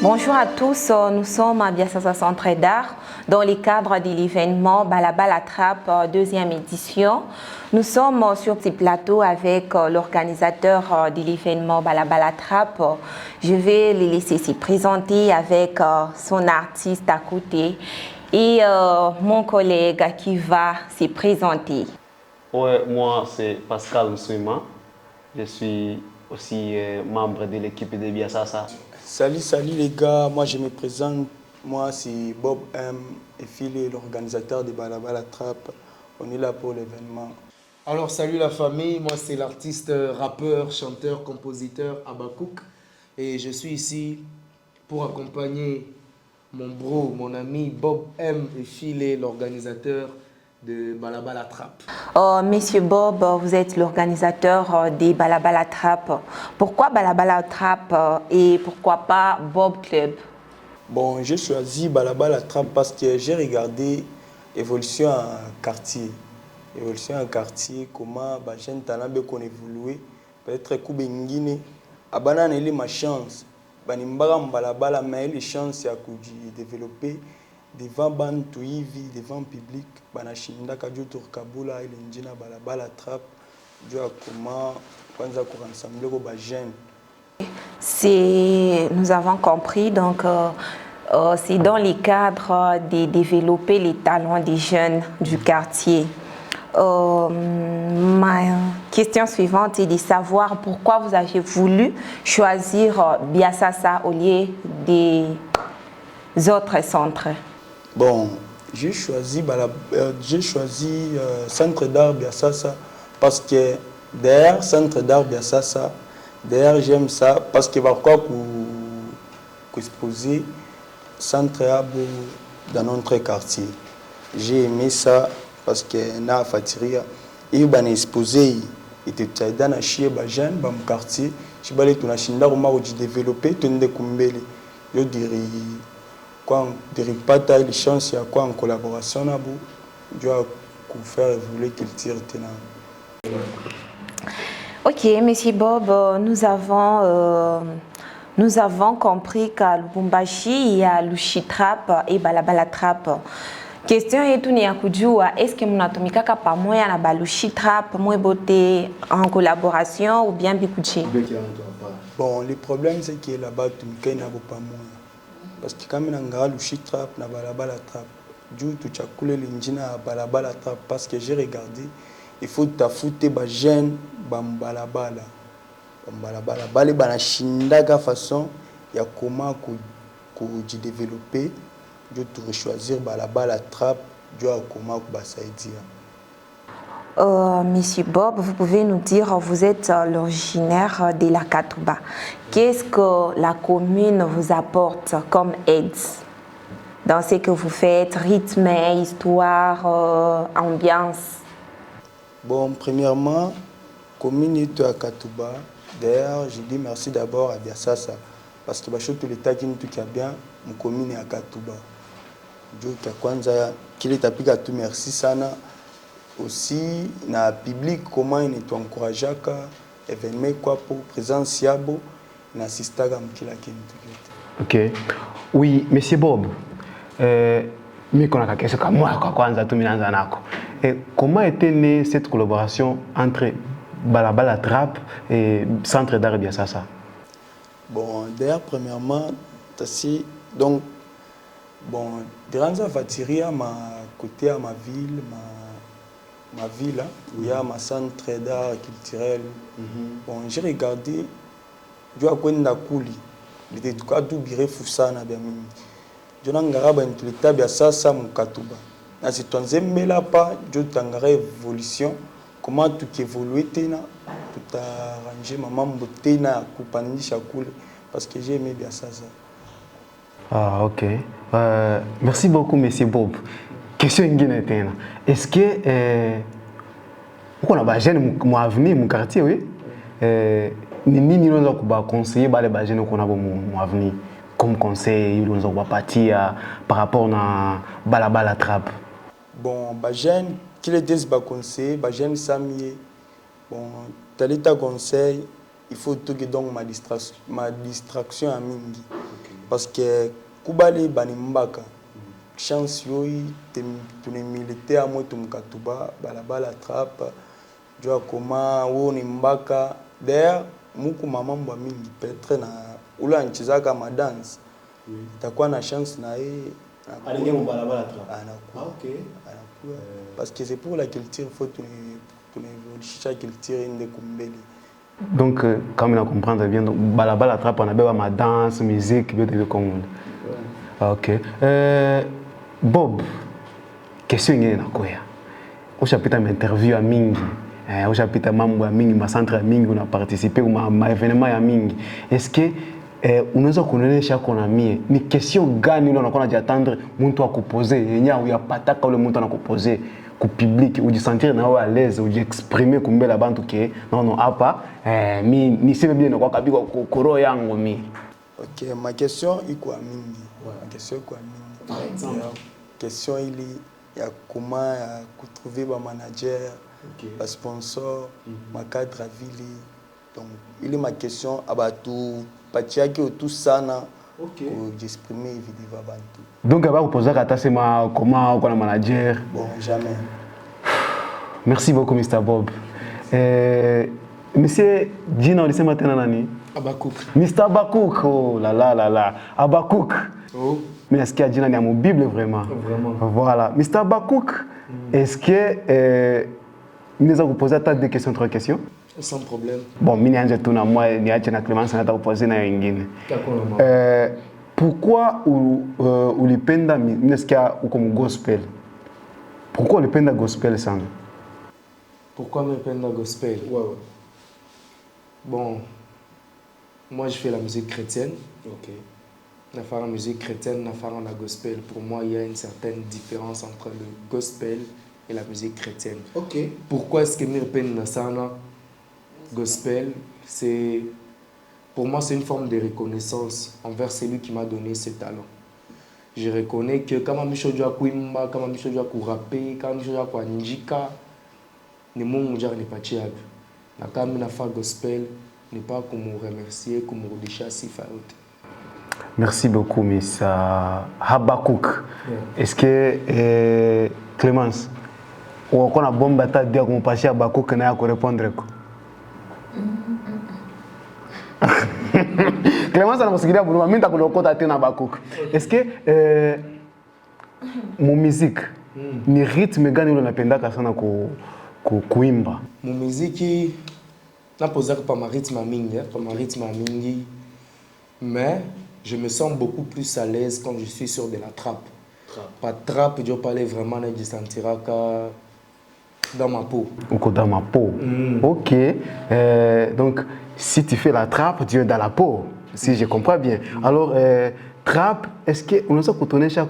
Bonjour à tous, nous sommes à Biassassa Centre d'Art dans le cadre de l'événement Balaba la Trappe deuxième édition. Nous sommes sur ce plateau avec l'organisateur de l'événement Balaba la Trappe. Je vais les laisser se présenter avec son artiste à côté et mon collègue qui va se présenter. Ouais, moi c'est Pascal Nsouima. Je suis aussi membre de l'équipe de Biassassa. Salut les gars, moi je me présente, moi c'est Bob M. et Phil, l'organisateur de Balaba la Trappe. On est là pour l'événement. Alors salut la famille, moi c'est l'artiste rappeur, chanteur, compositeur Abakouk. Et je suis ici pour accompagner mon bro, mon ami Bob M. et Phil, l'organisateur de Balaba la Trappe. Monsieur Bob, vous êtes l'organisateur de Balaba la Trappe. Pourquoi Balaba la Trappe et pourquoi pas Bob Club? Bon, j'ai choisi Balaba la Trappe parce que j'ai regardé évolution en quartier. Évolution en quartier, comment les jeunes talents qu'on évolué. Peut-être que Koubengine, Abana n'a ma chance. Banimbaga Balaba mais les chances à développer devant ban tuivi devant public banashinda kajoto kabula ile njina Balaba la Trappe jua comment kwanza ko rassembler ko ba jeunes. Nous avons compris, donc c'est dans le cadre de développer les talents des jeunes du quartier. Ma question suivante est de savoir pourquoi vous avez voulu choisir Biassassa au lieu des autres centres. Bon, j'ai choisi Centre d'Art Biassassa parce que derrière Centre d'Art Biassassa, d'ailleurs, j'aime ça parce que pourquoi exposer centre dans notre quartier. J'ai aimé ça parce que na fatiria et ban exposé était dans la chie bajan dans mon quartier. Je balais tout na chinda comment on développer tout ne kumbele. Je dirais quoi dirais pas ta les chances à quoi en collaboration na bu je dois faire évoluer culture tenant. Ok, Monsieur Bob, nous avons compris qu'à Lubumbashi, il y a Lushi Trappe et Balaba la Trappe. Question est est-ce que nous avons pas moyen à Lushi Trappe, moi beauté en collaboration ou bien Bikuchi? Bon, le problème c'est que là-bas, tu n'as pas moyen. Parce que quand on a Lushi Trappe, na Balaba la Trappe, tu as coulé l'ingénieur à Balaba la Trappe parce que j'ai regardé. Il faut t'affouter les jeunes balabala bale banashindaga façon ya comment ko développer je te choisir Balaba la Trappe je comment ko basaidia. Monsieur Bob, vous pouvez nous dire, vous êtes l'originaire de la Katouba. Qu'est-ce que la commune vous apporte comme aide dans ce que vous faites, rythme, histoire, ambiance? Bon, premièrement, commune de Katouba. D'ailleurs, je dis merci d'abord à Biassassa parce que tout l'État qui nous a bien, mon commune est à Katouba. Je dis kwanza qu'il est appuyé à tout merci sana. Aussi, na public comment il est encouragé à événement quoi pour présence yabo na assista à mkila kintu. Ok. Oui, Monsieur Bob. Mais qu'on a quelque chose comme moi kwanza tout minanza nako. Comment était née cette collaboration entre Balaba la Trappe et Centre d'Art Biassassa? Bon, d'ailleurs, premièrement, donc, bon, durant la voiture, ma côté à ma ville, où il y a ma centre d'art culturel. Bon, j'ai regardé, je vois qu'on a coulé. Il était tout biré foussana bien mimi. Je n'ai pas de l'état Biassassa mon Katouba. Na si tu n'aimes là pas, je t'engage évolution. Comment tout évoluer tena, tout arranger maman beauté na kupani chakoule parce que j'ai aimé Biassassa. Ah ok. Merci beaucoup Monsieur Bob. Question ingénieuse. Est-ce que on a des jeunes qui avenir mon quartier oui? Ni nous avons conseillé les jeunes qu'on a mon avenir comme conseil nous avons partir par rapport à Balaba la Trappe. Bon, les jeunes qui les disent conseil, les jeunes s'aiment. Bon, tel conseil, il faut tout que donc ma distraction à mingi. parce que kubali banimbaka chance yoi tuni militaire moi tumkatuba balabala trap jua koma wo nimbaka d'ailleurs muku mama mbwa mingi peut-être na ula nchizaka ma dance takuwa na chance na yeye alingia mbalabala trap anakuwa okay anakuwa parce que c'est pour la culture faut tuni chaque culture inde kumbeli. Donc, comme on comprendre bien, donc, balabala trap, on a ma danse, musique, bien de comme. Ok. Bob, question est quoi? Au chapitre d'interview à Mingi, au chapitre mambo à Mingi, ma centre à Mingi, on a participé au ma événement à Mingi. Est-ce que on nous a connu chaque ami? Ni question gagne, on a déjà attendre, mon toit à poser, il y a pas ta quand le montant à poser. Au public ou de sentir à l'aise ou d'exprimer comme la bande que non apa ni c'est bien quoi kabiko koro yango mi. OK, ma question est quoi mingi? Ma question est quoi mingi? Par exemple, question il y a comment trouver ba manager, ba sponsor, ma cadre à ville. Donc il est ma question abatu patia que tout ça na pour d'exprimer évidemment bantu. Donc on va vous poser comment on a manager. Bon, jamais. Merci beaucoup Mr Bob. Monsieur Gina, on dit maintenant nani? Abakouk. Mr Abakouk, oh là là là là. Abakouk. Oh. Mais est-ce qu'il y a Gina dans mon Bible vraiment? Vraiment. Voilà. Mr Abakouk, est-ce que nous allons vous poser des questions, 3 questions? Sans problème. Bon, je tourne à moi, je vais Clémence, je vais vous poser une pourquoi ou les penda ou comme gospel? Pourquoi le penda gospel sang? Pourquoi me penda gospel? Ouais. Bon, moi je fais la musique chrétienne. Ok. Je fais la musique chrétienne, je fais la gospel. Pour moi, il y a une certaine différence entre le gospel et la musique chrétienne. Ok. Pourquoi est-ce que me penda sana gospel? C'est pour moi, c'est une forme de reconnaissance envers celui qui m'a donné ce talent. Je reconnais que quand je suis à Kuimba, quand je suis à Kurape, quand je suis à Njika, ne n'est pas tiable. Quand je fais gospel, n'est pas comme remercier, comme remercier si faute. Merci beaucoup, Miss Habakouk. Est-ce que Clémence, on a bon bataille dire qu'on passe à Habakouk n'a pas répondre? Clémence a mosikia pour moi, minta kulokota tena Bakouk. Est-ce que mon musique ni rythme gani unapendaka sana kuimba? Mon musique n'a posé pas ma rythme mingi, pas ma rythme mingi, mais je me sens beaucoup plus à l'aise quand je suis sur de la trappe. Pas trappe, je parlais vraiment de sentiraka dans ma peau. Ou dans ma peau. Ok. Donc si tu fais la trappe, tu es dans la peau, si je comprends bien. Alors, trappe, est-ce que on a cotonné chaque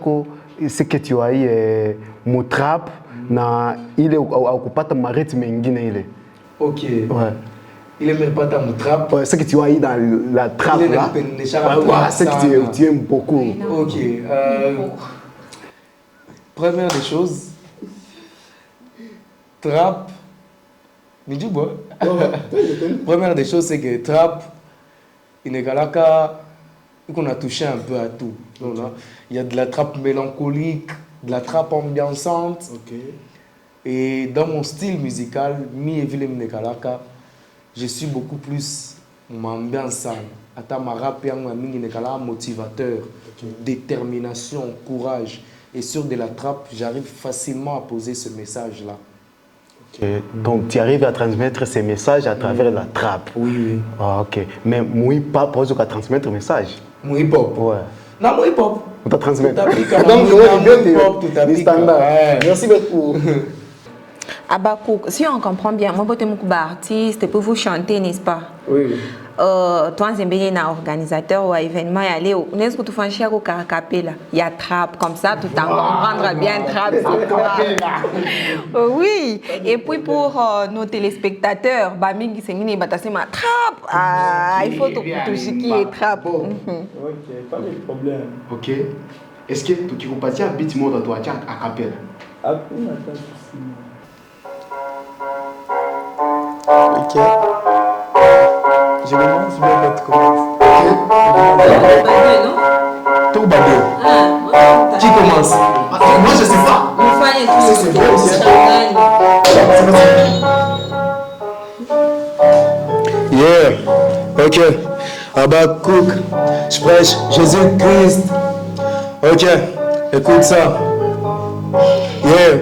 ce que tu as eu mon trappe, il est au pas ta rythme ingine il est. Ok. Ouais. Il est même pas ta trappe. Ouais, ce que tu as eu dans la trappe là. C'est que tu aimes beaucoup. Ok. Première des choses, trappe. Première des choses, c'est que trap, il qu'on a touché un peu à tout. Il y a de la trappe mélancolique, de la trappe ambiançante. Et dans mon style musical, je suis beaucoup plus ambiançant. Ata ma rap motivateur, détermination, courage. Et sur de la trappe, j'arrive facilement à poser ce message-là. Donc, tu arrives à transmettre ces messages à travers la trappe. Oui. Ah, ok. Mais mon hip-hop pose à transmettre un message. Mon hip-hop? Ouais. Non, mon hip-hop. On t'a transmis. Donc, tout à fait. Merci beaucoup. Abakouk, si on comprend bien, moi, je suis artiste, pour vous chanter, n'est-ce pas? Oui. Toi, tu es un organisateur ou un événement, est-ce que tu fais un chien au caracapé? Il y a trappe, comme ça, tout en comprendre bien trappe. Oui. Et puis pour nos téléspectateurs, Baming, c'est une trappe. Il faut tout ce qui est trappe. Ok, pas de problème. Ok. Est-ce que tu peux passer un petit mot à toi, à capella? Ok. Je commence bien, tu commences. Non? Tout badé. Qui commence? Moi je sais pas. C'est bon, c'est yeah. Ok. Habakkuk. Je prêche Jésus-Christ. Ok. Écoute ça. Yeah.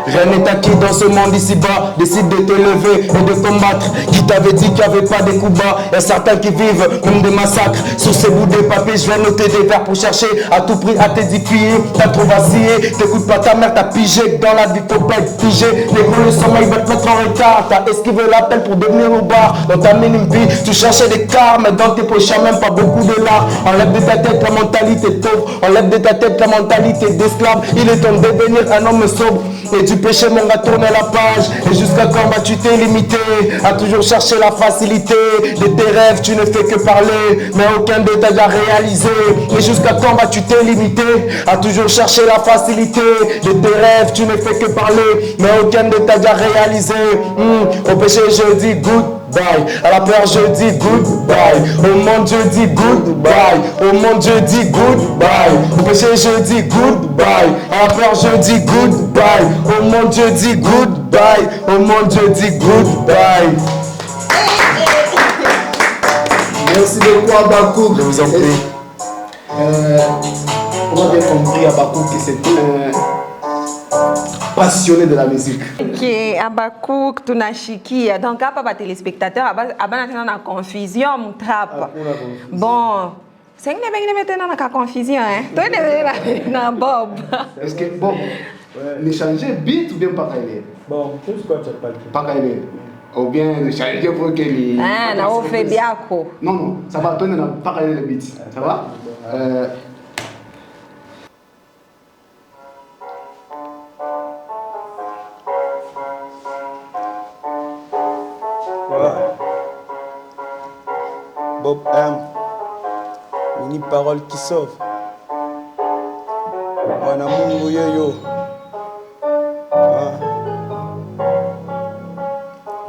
Rien n'est acquis dans ce monde ici-bas. Décide de te lever et de combattre. Qui t'avait dit qu'il n'y avait pas de coups bas? Il y a certains qui vivent même des massacres. Sur ces bouts de papier, je viens noter des vers pour chercher à tout prix à t'édifier. T'as trop vacillé, t'écoutes pas ta mère, t'as pigé. Dans la vie, faut pas être figé. Les gros, le sommeil va te mettre en retard. T'as esquivé l'appel pour devenir au bar. Dans ta minime vie, tu cherchais des cars, mais dans tes poches, y'a même pas beaucoup de l'art. Enlève de ta tête la mentalité pauvre. Enlève de ta tête la mentalité d'esclave. Il est temps de devenir un homme sobre. Et du péché, mon gars, tourner la page. Et jusqu'à quand vas-tu t'es limité à toujours chercher la facilité? De tes rêves, tu ne fais que parler, mais aucun de tes à réaliser. Et jusqu'à quand vas-tu t'es limité à toujours chercher la facilité? De tes rêves, tu ne fais que parler, mais aucun de tes à réaliser. Au péché, je dis goodbye. À la peur, je dis goodbye. Au monde, je dis goodbye. Au monde, je dis goodbye. Au péché, je dis goodbye. À la peur, je dis goodbye. Au monde, je dis goodbye. Au monde, je dis goodbye. Merci beaucoup Habakkuk. Je vous en prie. On a bien compris Habakkuk que c'est passionné de la musique. Ok, Habakkuk, tunashikia. Donc, hapa ba téléspectateur, abana tena na confusion mutrap. Bon, c'est que ne maintenant na confusion hein. Toi ne na Bob. Est-ce que Bob, ne changer beat ou bien pas cailler? Bon, tout ce que tu as pas dit. Pas cailler. Ou bien ne changer pour que les. Ah, na on fait bien quoi. Non, non, ça va, toi ne pas cailler le beat. Ça va? Bob M. Une parole qui sauve. Mon amour, yo yo.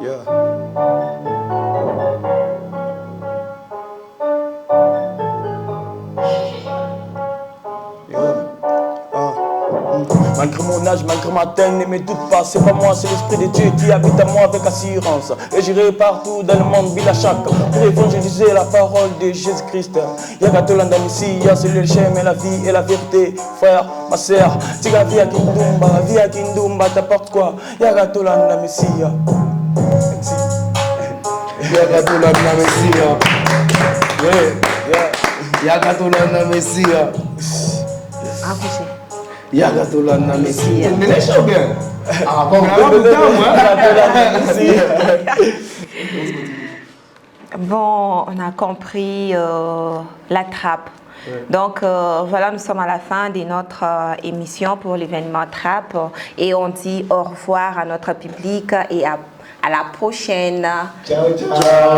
Yeah. Malgré mon âge, malgré ma taille, ne me doute pas, c'est pas moi, c'est l'esprit de Dieu qui habite à moi avec assurance. Et j'irai partout dans le monde, ville à chaque. Pour évangéliser la parole de Jésus-Christ. Yagatolanda Messia, c'est le chemin, la vie et la vérité. Frère, ma sœur, Tiga via Kindumba, t'apporte quoi? Yagatolanda Messia. Yagatolanda Messia. Yagatolanda Messia. Accouché. Yagatolanda Messia. Tu es chaud bien? Ah, bon, Bon, on a compris la trappe. Donc voilà, nous sommes à la fin de notre émission pour l'événement Trappe et on dit au revoir à notre public et à la prochaine. Ciao, ciao.